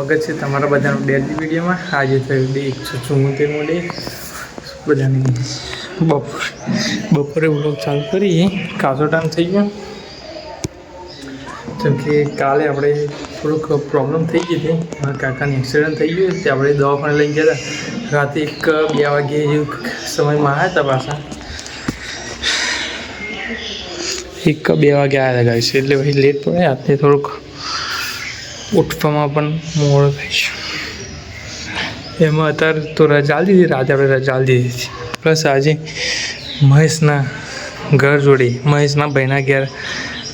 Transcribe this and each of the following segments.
સ્વાગત છે તમારા બધાનું ડેલી વિડીયોમાં। આજે થયું ડે 174મો ડે। બધાની બપોરે વ્લોગ ચાલુ કરીએ। કાસો ટાઈમ થઈ ગયો જેમ કે કાલે આપણે થોડુંક પ્રોબ્લેમ થઈ ગઈ હતી। મારા કાકાને એક્સિડન્ટ થઈ ગયું તે આપણે દવાખાને લઈને ગયા હતા। રાતે 1-2 વાગે જેવું સમયમાં આવ્યા હતા પાછા। 1-2 વાગે આવ્યા હતા ગાઈસ, એટલે પછી લેટ પડે રાતે થોડુંક ઉઠવામાં પણ મોડું થાય છે। એમાં અત્યારે તો રજા આપી દીધી, રાતે આપણે રજા આપી દીધી હતી। પ્લસ આજે મહેશના ઘર જોડે મહેશના ભાઈના ઘેર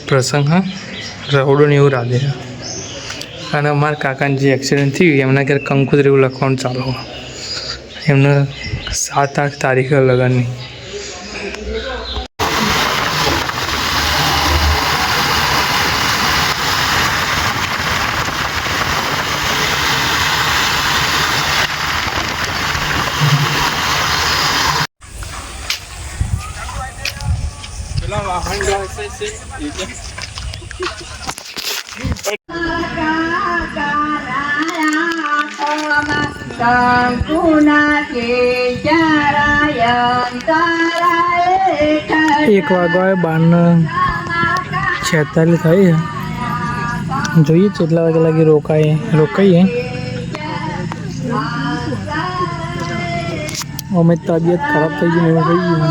પ્રસંગ હા રહોડું ને એવું રાધે। અને અમારા કાકાને જે એક્સિડન્ટ થયું એમના ઘેર કંકોત્રી એવું લખવાનું ચાલુ હોય। એમને 7-8 તારીખે લગનની। एक वागवा 12:46 થઈ છે। જોઈએ કેટલા વાગે લાગી રોકાઈએ। અમે તબિયત ખરાબ થઈ ગઈ ને એવું થઈ ગયું।